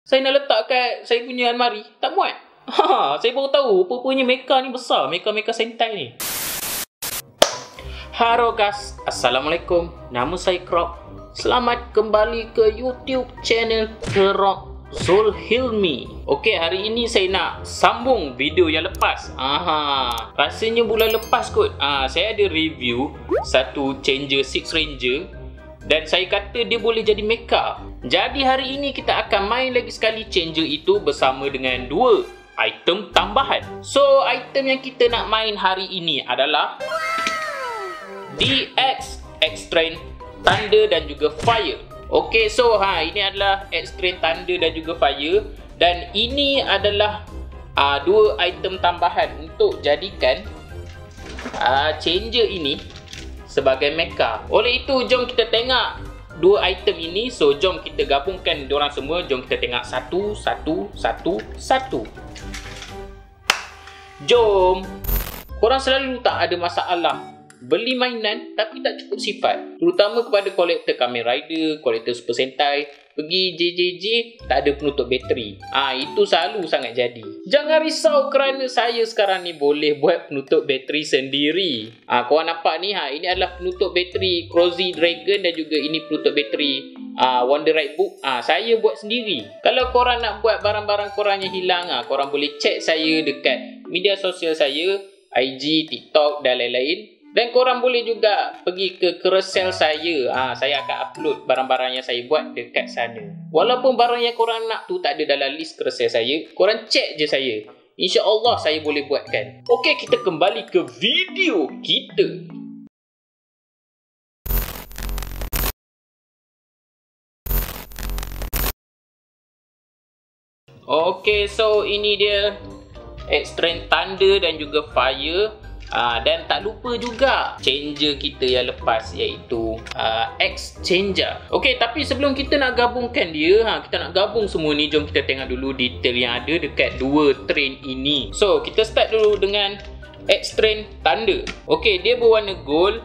Saya nak letak kat saya punya almari, tak muat. Saya baru tahu rupanya mecha ni besar, mecha Sentai ni. Halo guys, Assalamualaikum. Nama saya Krok. Selamat kembali ke YouTube channel Krok Zulhilmi. Okey, hari ini saya nak sambung video yang lepas. Rasanya bulan lepas kot. Saya ada review satu Changer 6 Ranger dan saya kata dia boleh jadi mecha. Jadi hari ini kita akan main lagi sekali Changer itu bersama dengan dua item tambahan. So, item yang kita nak main hari ini adalah DX X-Train Thunder dan juga Fire. Okey, so ini adalah X-Train Thunder dan juga Fire, dan ini adalah dua item tambahan untuk jadikan Changer ini sebagai mecha. Oleh itu, jom kita tengok dua item ini. So, jom kita gabungkan diorang semua. Jom kita tengok satu. Jom. Korang selalu tak ada masalah beli mainan tapi tak cukup sifat, terutama kepada kolektor Kamen Rider, kolektor Super Sentai. Pergi JJJ tak ada penutup bateri. Itu selalu sangat jadi. Jangan risau kerana saya sekarang ni boleh buat penutup bateri sendiri. Korang nampak ni, ini adalah penutup bateri Crozy Dragon dan juga ini penutup bateri Wonder Ride Book. Saya buat sendiri. Kalau korang nak buat barang-barang korang yang hilang, korang boleh check saya dekat media sosial saya, IG, TikTok dan lain-lain. Dan korang boleh juga pergi ke carousel saya. Saya akan upload barang-barang yang saya buat dekat sana. Walaupun barang yang korang nak tu tak ada dalam list carousel saya, korang check je saya. InsyaAllah saya boleh buatkan. Okey, kita kembali ke video kita. Okey, so ini dia X-Train Thunder dan juga Fire. Dan tak lupa juga Changer kita yang lepas, iaitu X-Changer. Okey, tapi sebelum kita nak gabungkan dia, kita nak gabung semua ni, jom kita tengok dulu detail yang ada dekat dua train ini. So, kita start dulu dengan X-Train Thunder. Okey, dia berwarna gold,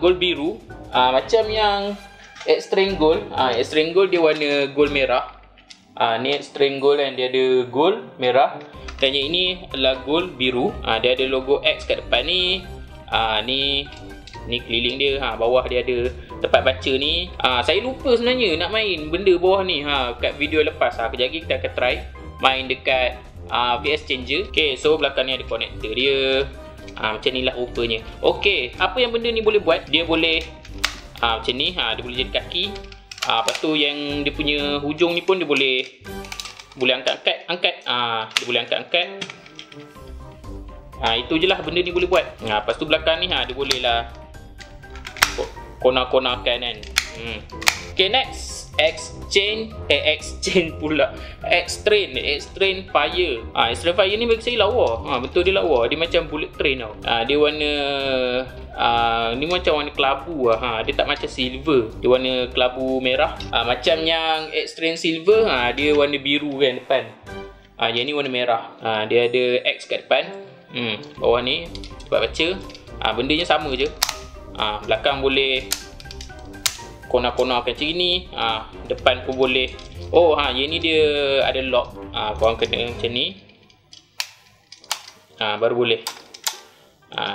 gold biru, macam yang X-Train Gold. X-Train Gold dia warna gold merah. Ni X-Train Gold dan dia ada gold merah. Dan yang ini adalah gold biru. Dia ada logo X kat depan ni. Ni keliling dia. Bawah dia ada tempat baca ni. Saya lupa sebenarnya nak main benda bawah ni kat video lepas. Kejap lagi kita akan try main dekat VS Changer. Okay, so belakang ni ada connector dia. Macam ni lah rupanya. Okay, apa yang benda ni boleh buat? Dia boleh macam ni. Dia boleh jadi kaki. Lepas tu yang dia punya hujung ni pun dia boleh angkat. Dia boleh angkat. Itu je lah benda ni boleh buat. Lepas tu belakang ni dia boleh lah kona-konakan kan. Okay, next X-Train pula. X-Train Fire. X-Train Fire ni bagi saya lawa. Betul dia lawa. Dia macam bullet train tau. Dia warna ni macam warna kelabu. Dia tak macam silver. Dia warna kelabu merah. Macam yang X-Train Silver, dia warna biru kan depan. Yang ni warna merah. Dia ada X kat depan. Bawah ni tempat baca. Bendanya sama je. Belakang boleh kona-kona macam ni. Depan pun boleh. Yang ni dia ada lock. Korang kena macam ni. Baru boleh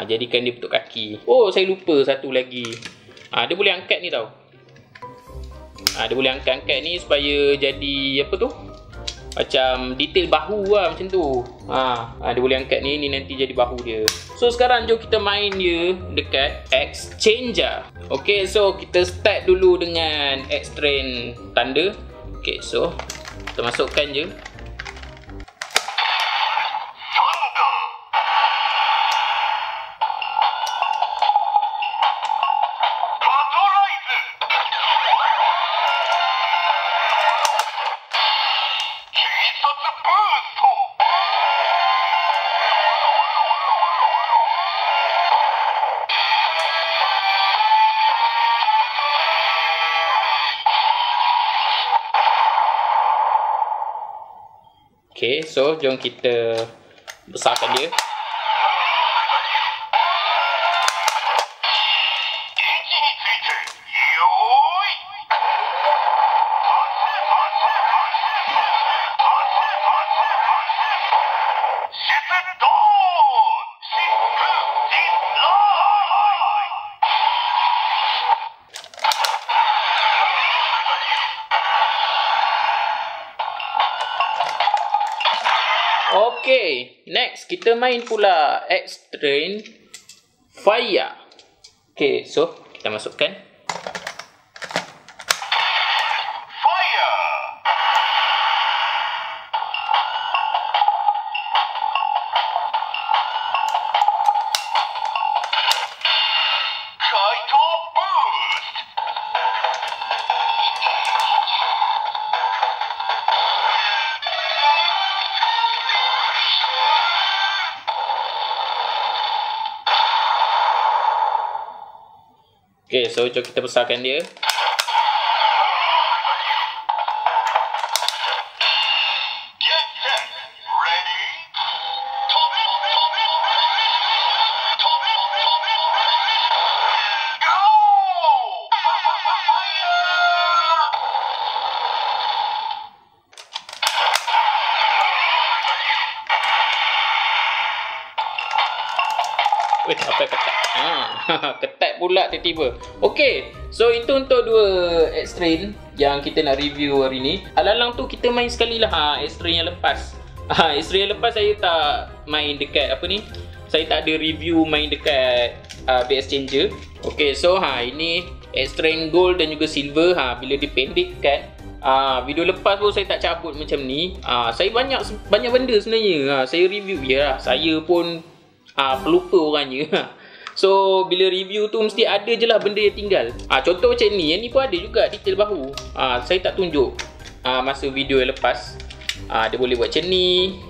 jadikan dia bentuk kaki. Saya lupa satu lagi. Dia boleh angkat ni tau. Dia boleh angkat ni supaya jadi apa tu, macam detail bahu lah macam tu. Dia boleh angkat ni nanti jadi bahu dia. So sekarang jom kita main dia dekat X-Changer. Okay, so kita start dulu dengan X-Train Thunder. Okay, so kita masukkan je. Okay, so jom kita besarkan dia. Okay, next kita main pula X-Train Fire. Okay, so kita masukkan. Fire! Kaito Boost! Okay, so jom kita besarkan dia. Get set! Ready? Top it! Top it! Top it! Top it! Go! Weh, apa yang ketat? Ketat pula tiba-tiba. Okay, so itu untuk dua X-Train yang kita nak review hari ni. Alang-alang tu kita main sekali lah X-Train yang lepas. X-Train yang lepas saya tak main dekat apa ni. Saya tak ada review main dekat BS Changer. Okay, so ini X-Train Gold dan juga Silver. Bila dipendekkan, video lepas pun saya tak cabut macam ni. Saya banyak benda sebenarnya saya review. Ya, saya pun pelupa orangnya. So bila review tu mesti ada je lah benda yang tinggal. Contoh macam ni, yang ni pun ada juga detail bahu. Saya tak tunjuk masa video yang lepas. Dia boleh buat macam ni.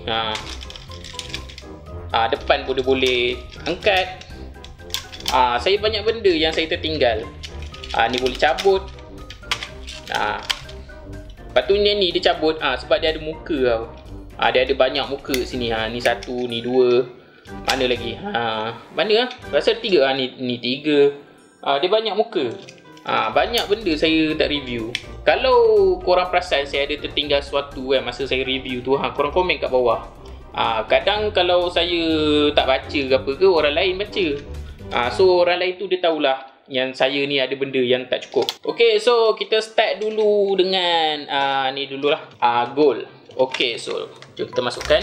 Depan pun dia boleh angkat. Saya banyak benda yang saya tertinggal. Ni boleh cabut. Lepas tu ni dia cabut sebab dia ada muka tau. Dia ada banyak muka sini. Ni satu, ni dua. Mana lagi? Mana rasa tiga. Ni tiga. Dia banyak muka. Banyak benda saya tak review. Kalau korang perasan saya ada tertinggal sesuatu masa saya review tu, korang komen kat bawah. Kadang kalau saya tak baca ke apa ke, orang lain baca. So orang lain tu dia tahulah yang saya ni ada benda yang tak cukup. Okay, so kita start dulu dengan ni dululah, gold. Okay, so jom kita masukkan.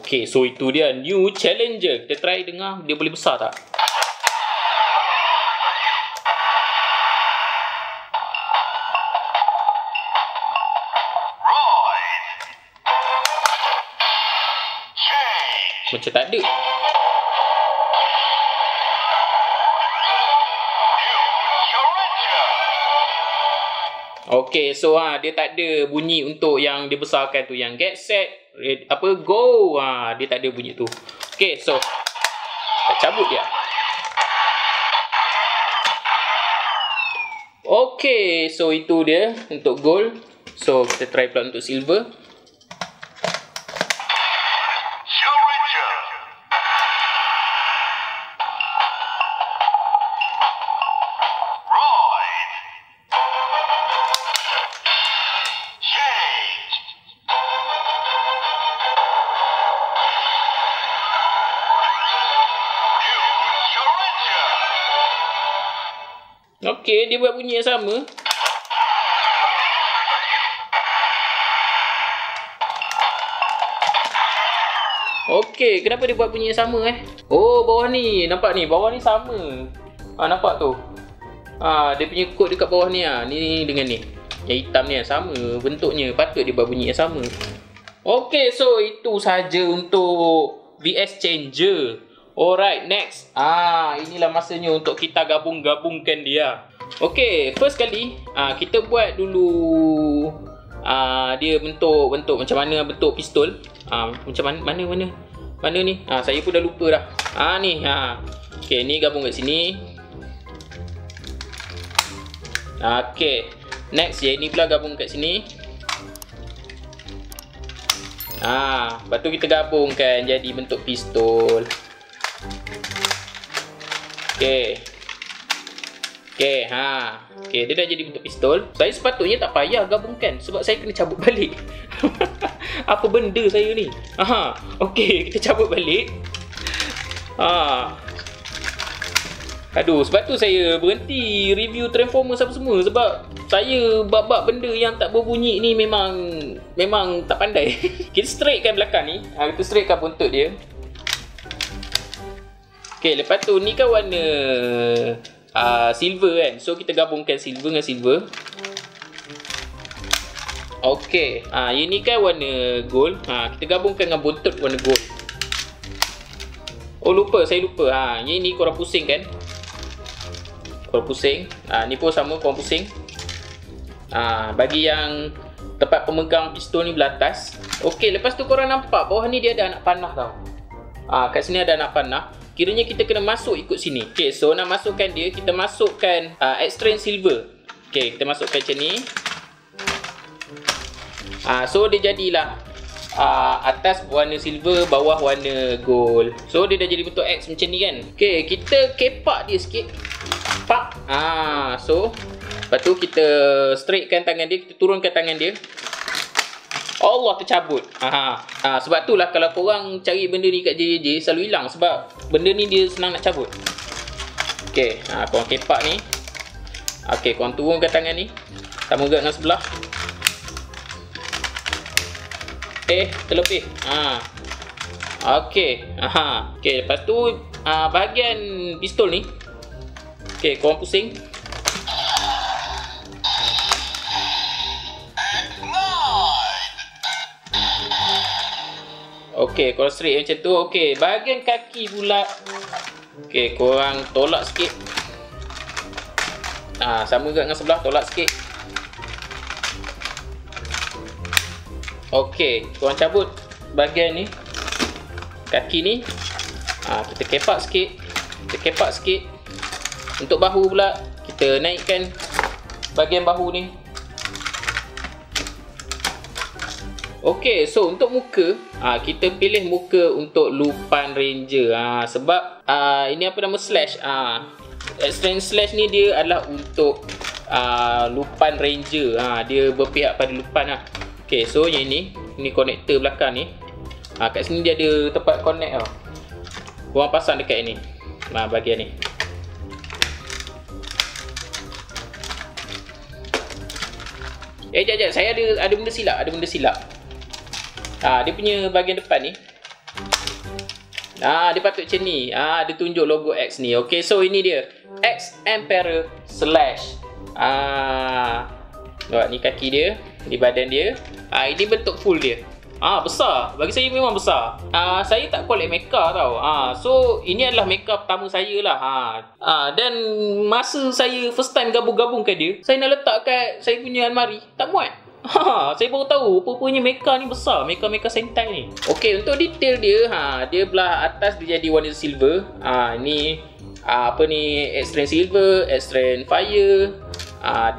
Okay, so itu dia New Challenger. Kita try dengar dia boleh besar tak? Macam tak ada. Okay, so dia tak ada bunyi untuk yang dibesarkan tu, yang get set go. Dia tak ada bunyi tu. Okay, so kita cabut dia. Okay, so itu dia untuk gold. So kita try pula untuk silver. Okey, dia buat bunyi yang sama. Okey, kenapa dia buat bunyi yang sama Oh, bawah ni. Nampak ni, bawah ni sama. Nampak tu. Dia punya kod dekat bawah ni ni dengan ni. Yang hitam ni sama bentuknya. Patut dia buat bunyi yang sama. Okey, so itu saja untuk VS Changer. Alright, next. Inilah masanya untuk kita gabung-gabungkan dia. Okay, first kali kita buat dulu dia bentuk macam mana bentuk pistol. Macam mana ni? Saya pun dah lupa dah. Ni. Okay, ni gabung kat sini. Okay, next yang ni pula gabung kat sini. Lepas tu kita gabungkan jadi bentuk pistol. Okey. Okey, ha. Okey, dia dah jadi bentuk pistol. Saya sepatutnya tak payah gabungkan sebab saya kena cabut balik. Apa benda saya ni? Aha. Okey, kita cabut balik. Ha. Aduh, sebab tu saya berhenti review Transformers apa semua sebab saya bab-bab benda yang tak berbunyi ni memang tak pandai. Kita straightkan belakang ni. Kita straightkan buntut dia. Okey, lepas tu ni kan warna silver kan. So kita gabungkan silver dengan silver. Okey, yang ni kan warna gold. Kita gabungkan dengan buntut warna gold. Oh saya lupa. Yang ni korang pusing kan? Korang pusing. Ni pun sama korang pusing. Bagi yang tempat pemegang pistol ni belah atas. Okey, lepas tu korang nampak bawah ni dia ada anak panah tau. Kat sini ada anak panah. Kiranya kita kena masuk ikut sini. Okey, so nak masukkan dia, kita masukkan extreme silver. Okey, kita masukkan macam ni. So dia jadilah atas warna silver, bawah warna gold. So dia dah jadi bentuk X macam ni kan. Okey, kita kepak dia sikit. Pak. So lepas tu kita straightkan tangan dia, kita turunkan tangan dia. Allah, tercabut. Sebab tu lah kalau korang cari benda ni kat JJJ selalu hilang sebab benda ni dia senang nak cabut. Okey, korang kepak ni. Okey, korang turunkan tangan ni. Sama juga dengan sebelah. Terlebih. Okey. Okey, lepas tu bahagian pistol ni. Okey, korang pusing. Okey, korang straight macam tu. Okey, bahagian kaki pula. Okey, korang tolak sikit. Sama juga dengan sebelah, tolak sikit. Okey, korang cabut bahagian ni. Kaki ni. Kita kepak sikit. Kita kepak sikit. Untuk bahu pula, kita naikkan bahagian bahu ni. Okey, so untuk muka, kita pilih muka untuk Lupin Ranger. Sebab ini apa nama slash. Extreme slash ni dia adalah untuk Lupin Ranger. Dia berpihak pada Lupin lah. Okey, so yang ni konektor belakang ni. Kat sini dia ada tempat connect tau. Korang pasang dekat ni. Bahagian ni. Sekejap, saya ada benda silap, dia punya bahagian depan ni. Dia patut macam ni. Dia tunjuk logo X ni. Okey, so ini dia X Emperor Slash. Nampak ni kaki dia, ni badan dia. Ini bentuk full dia. Besar. Bagi saya memang besar. Saya tak collect mecha tau. So ini adalah mecha pertama saya lah. Dan masa saya first time gabung-gabungkan dia, saya nak letak kat saya punya almari, tak muat. Saya baru tahu rupanya mecha ni besar. Mecha Sentai ni. Okey, untuk detail dia, dia belah atas dia jadi warna silver. Ni apa ni, extreme silver, extreme fire.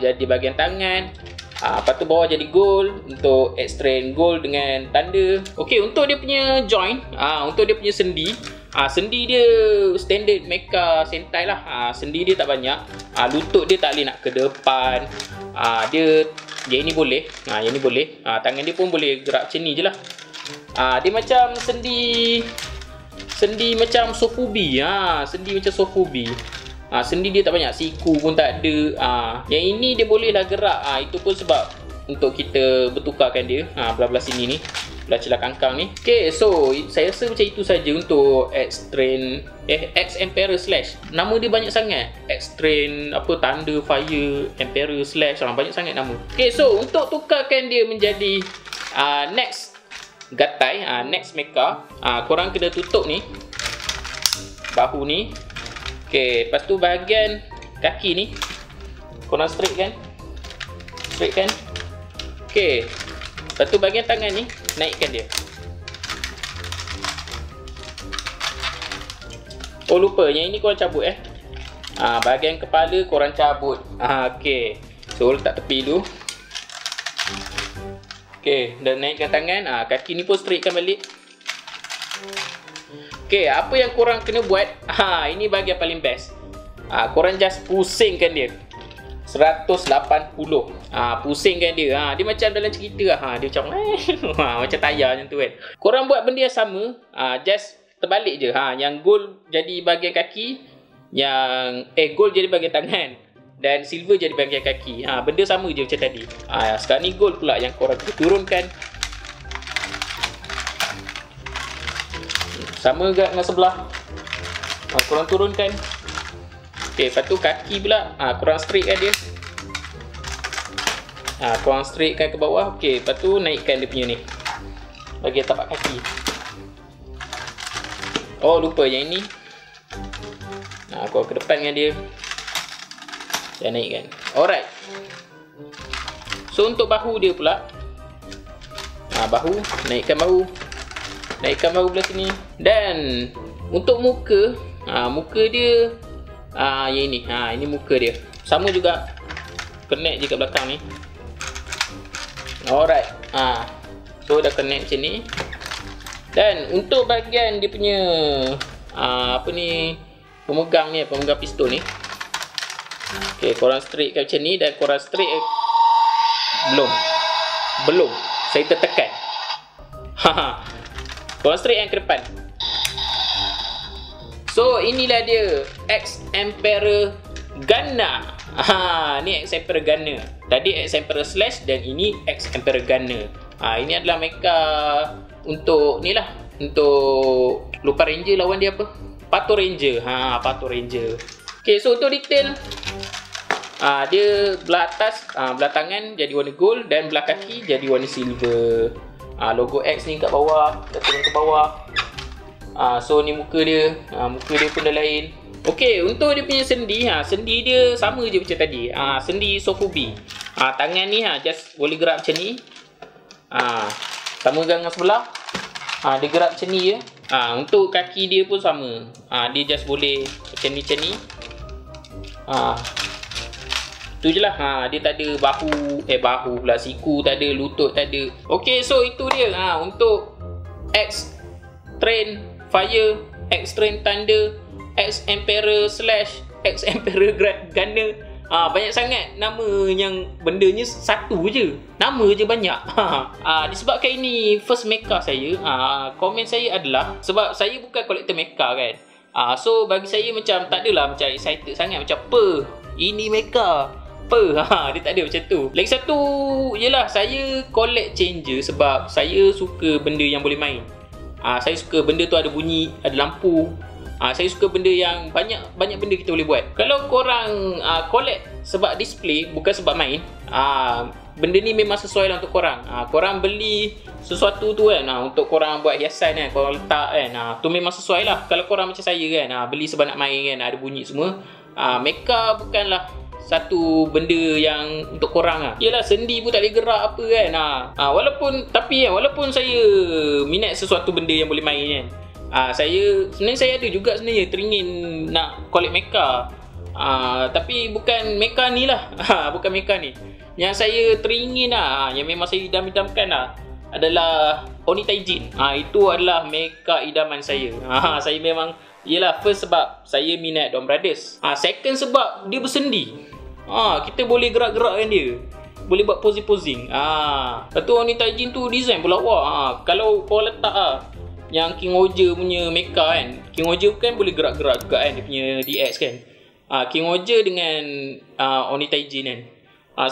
Jadi bahagian tangan. Lepas tu bawah jadi gold, untuk extreme gold dengan tanda. Okey, untuk dia punya joint, untuk dia punya sendi, sendi dia standard mecha Sentai lah. Sendi dia tak banyak. Lutut dia tak boleh nak ke depan. Yang ni boleh. Yang ni boleh. Tangan dia pun boleh gerak macam ni je lah. Dia macam sendi macam Sofubi. Sendi macam Sofubi. Sendi dia tak banyak, siku pun tak ada. Yang ini dia boleh lah gerak. Itu pun sebab untuk kita bertukarkan dia. Belah-belah sini ni, belah celah kangkang ni. Okay, so saya rasa macam itu saja untuk Extreme X Emperor Slash. Nama dia banyak sangat. Extreme apa, tanda fire Emperor Slash, banyak sangat nama. Okay, so untuk tukarkan dia menjadi next gatai, next mecha, korang kena tutup ni bahu ni. Okay, lepas tu bahagian kaki ni korang straight kan. Okay, lepas tu bahagian tangan ni naikkan dia. Oh lupa, yang ini korang cabut bahagian kepala korang cabut. Okay, so letak tepi dulu. Okay, dan naikkan tangan. Kaki ni pun straightkan balik. Okay, apa yang korang kena buat, ini bahagian paling best. Korang just pusingkan dia 180. Pusingkan dia. Dia macam dalam cerita lah. Dia macam macam tayar macam tu kan. Korang buat benda yang sama, just terbalik je. Yang gold jadi bahagian kaki, yang gold jadi bahagian tangan, dan silver jadi bahagian kaki. Benda sama je macam tadi. Sekarang ni gold pula yang korang turunkan. Sama juga dengan sebelah. Korang turunkan. Okey, lepas tu kaki pula, korang straightkan dia. Korang straightkan ke bawah. Okey, lepas tu naikkan dia punya ni, bahagian tapak kaki. Oh, lupa yang ini. Korang ke depan dengan dia. Dan naikkan. Alright. So, untuk bahu dia pula, bahu, naikkan bahu. Naikkan bahu belah sini. Dan untuk muka, muka dia yang ini. Ini muka dia. Sama juga. Connect je kat belakang ni. Alright. So dah connect macam ni. Dan untuk bahagian dia punya pemegang ni, pemegang pistol ni. Okay, korang straight kat macam ni. Dan korang straight Belum. Saya tertekan. Korang straight yang ke depan. So inilah dia X-Emperor Gunner. Ni X-Emperor Gunner. Tadi X-Emperor Slash dan ini X-Emperor Gunner. Ini adalah mecha untuk ni lah, untuk lupa Ranger lawan dia apa? Pato Ranger. Pato Ranger. Okay, so untuk detail, dia belah atas, belah tangan jadi warna gold dan belah kaki jadi warna silver. Logo X ni kat bawah, dah turun ke bawah. So ni muka dia. Muka dia pun dah lain. Okey, untuk dia punya sendi, sendi dia sama je macam tadi. Sendi Sofubi. Tangan ni just boleh gerak macam ni. Sama dengan sebelah. Dia gerak macam ni je. Untuk kaki dia pun sama. Dia just boleh macam ni. Tu je lah. Dia tak ada bahu pula, siku tak ada, lutut tak ada. Okey, so itu dia. Untuk X-Train Fire, X-Train Thunder, X-Emperor Slash, X-Emperor Gunner. Banyak sangat nama yang bendanya satu je. Nama je banyak. Disebabkan ini first mecha saya, komen saya adalah sebab saya bukan kolektor mecha kan. So bagi saya macam tak adalah macam excited sangat macam ini mecha. Dia tak ada macam tu. Lagi satu ialah saya collect changer sebab saya suka benda yang boleh main. Saya suka benda tu ada bunyi, ada lampu. Saya suka benda yang banyak benda kita boleh buat. Kalau korang collect sebab display, bukan sebab main, benda ni memang sesuai lah untuk korang. Korang beli sesuatu tu kan, untuk korang buat hiasan kan, korang letak kan, tu memang sesuai lah. Kalau korang macam saya kan, beli sebab nak main kan, ada bunyi semua, mecha bukanlah satu benda yang untuk korang lah. Yelah, sendi pun tak boleh gerak apa kan. Walaupun saya minat sesuatu benda yang boleh main kan. Sebenarnya saya ada juga sebenarnya teringin nak collect mecha. Tapi bukan mecha ni lah. Bukan mecha ni. Yang saya teringin lah, yang memang saya idam-idamkan lah, adalah Oni Taijin. Itu adalah mecha idaman saya. Saya memang, yelah, first sebab saya minat Dom Brothers. Second sebab dia bersendi. Kita boleh gerak-gerakkan dia, boleh buat posing-posing. Lepas tu Oni Taijin tu design pun lawa. Kalau kau letak yang King Roger punya mecha kan, King Roger kan boleh gerak-gerak juga kan, dia punya DX kan. King Roger dengan Oni Taijin kan.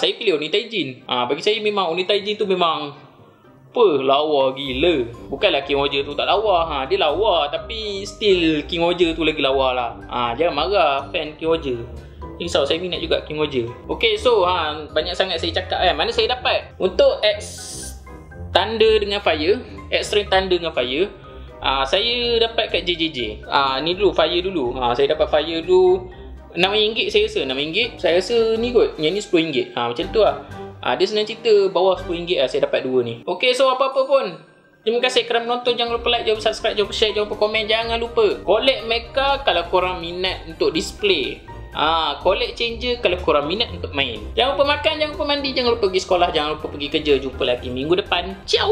Saya pilih Oni Taijin. Bagi saya memang Oni Taijin tu memang lawa gila. Bukanlah King Roger tu tak lawa. Dia lawa tapi still King Roger tu lagi lawa lah. Jangan marah fan King Roger. Risau, saya minat juga King Roger. Okay, so banyak sangat saya cakap kan. Mana saya dapat? Untuk X Thunder dengan Fire, X-Train Thunder dengan Fire, saya dapat kat JJJ. Ni dulu, Fire dulu. Saya dapat Fire dulu RM6 saya rasa. RM6. Saya rasa ni kot. Yang ni RM10. Macam tu lah. Dia senang cerita bawah RM10 lah saya dapat dua ni. Okay, so apa-apa pun, terima kasih kerana menonton. Jangan lupa like, jangan lupa subscribe, jangan lupa share, jangan lupa komen. Jangan lupa collect mecha kalau korang minat untuk display. Collect changer kalau korang minat untuk main. Jangan lupa makan, jangan lupa mandi, jangan lupa pergi sekolah, jangan lupa pergi kerja. Jumpa lagi minggu depan. Ciao.